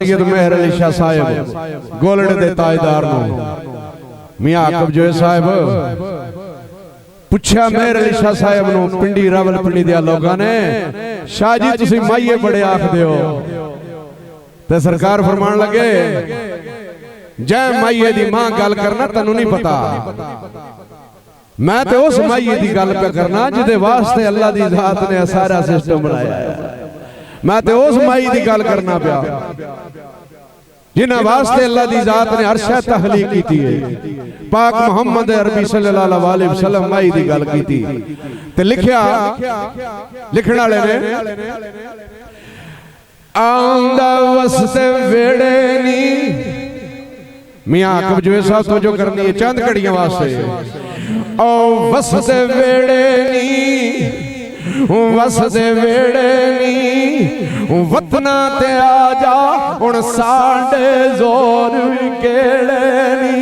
सैयद मेहर अली शाह साहब गोलड़े दे ताजदार मियां आकब जोए साहब पुछया मेहर अली शाह साहब नूं पिंडी रावलपिंडी दे लोगां ने शाह जी तुसीं माईए बड़े आखदे हो ते सरकार फरमान लगे जै माईए दी मां गल करना तैनूं नहीं पता मैं तो उस माईए दी गल पे करना जिहदे वास्ते अल्लाह दी जात ने सारा सिस्टम बनाया है। मैं तो उस माई की गल करना पिया जिन्हां वास्ते अल्लाह दी जात ने अर्श तहलीक की है। पाक मुहम्मद अरबी सल्लल्लाहु अलैहि वसल्लम माई की गल की ते लिखिया लिखण वाले ने आंदा वसते वेड़े नी मियां आकब जोए साहब तो जो करनी है चंद घड़ियां वास्ते ओ वसते वेड़े नी वसदे वेड़े नी वतना ते आजा हुण साडे जोर भी केड़े नी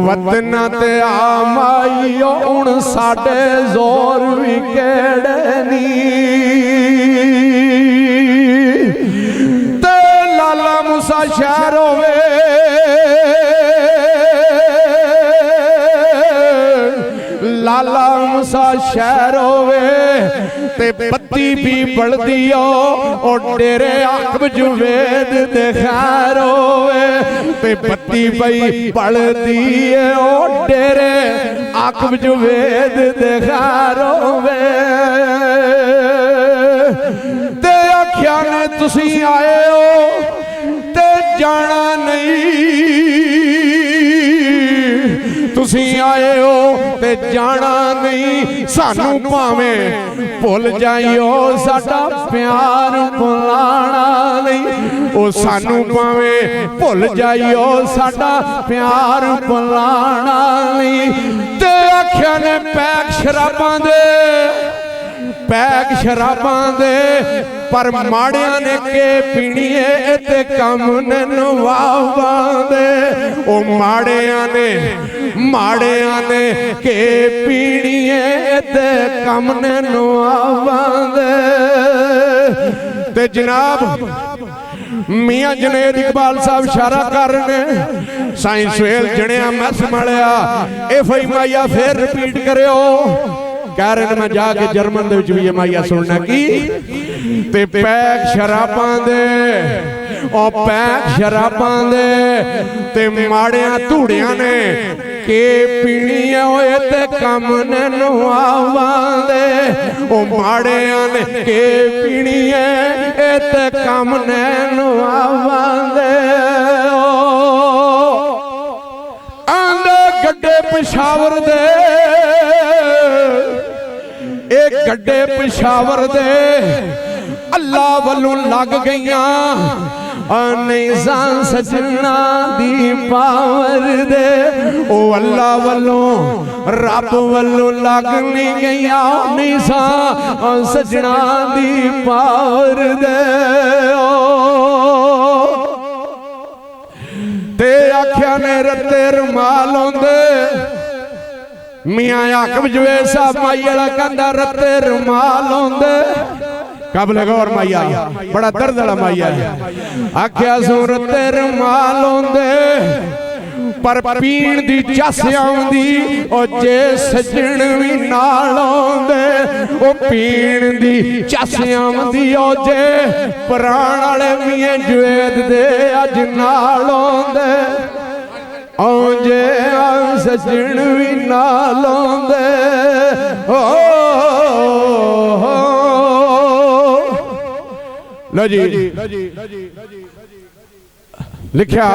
वतना ते आ माईओ हुण साडे जोर भी केड़े नी ते लाला मूसा शहर होवे लाला मूसा शहर होवे ते बत्ती भी बढ़दी ओ डेरे आकब जुवेद दे खैर होवे ते बत्ती पई बढ़दी ओ डेरे आकब जुवेद दे खैर होवे ते आख्या ने तुसी आए हो ते जाना नहीं तुसी आए हो ते जाना नहीं सानू भावें भुल जाइयो साडा प्यार भुलाना नहीं ओ सानू भावें भुल जाइयो साडा प्यार भुलाना नहीं ते आख्या ने पैक शराबां दे पैक शराबां दे पर माड़ियां ने के पीनी है ते कम ने नवाबां दे ओ माड़ियां ने के पीनी है ते कम ने नवाबां दे ते जनाब मियां जुनेद इकबाल साहब इशारा कर रहे साईं सुहेल जणिया मैस मलिया ए फई माइया फिर रिपीट करियो कह रहे मैं जाके जर्मन दे भी माइया सुनना की ते पैक शराबां दे ओ पैक शराबां दे ते माड़ियां धूड़ियां ने के पीनी होए ते कम ने नवावां दे ओ माड़ियां ने के पीनी है ते कम ने नवावां दे आंदे गड्डे पेशावर दे एक गड्डे पेशावर दे अल्लाह वालों लग गईयां नहीं सान सजना दी पावर दे ओ अल्लाह वालों रब वालों लग नहीं गईयां नहीं सान सजना दी पावर दे ते आख्या ने रत्ते रुमाल होंदे मियां आकब जोए साहब माई वाला कहंदा रत्ते रुमाल होंदे काबले गौर माइया बड़ा दर्द वाला माइया आख्या सो रत्ते रुमाल होंदे पर पीण दी चस आउंदी ओ जे सजण भी नाल आउंदे ओ पीण दी चस आउंदी ओ जे प्राण वाले मियां जुवेद दे अज नाल आउंदे ओ जे सजण भी नाल आउंदे ओ लो जी लिखा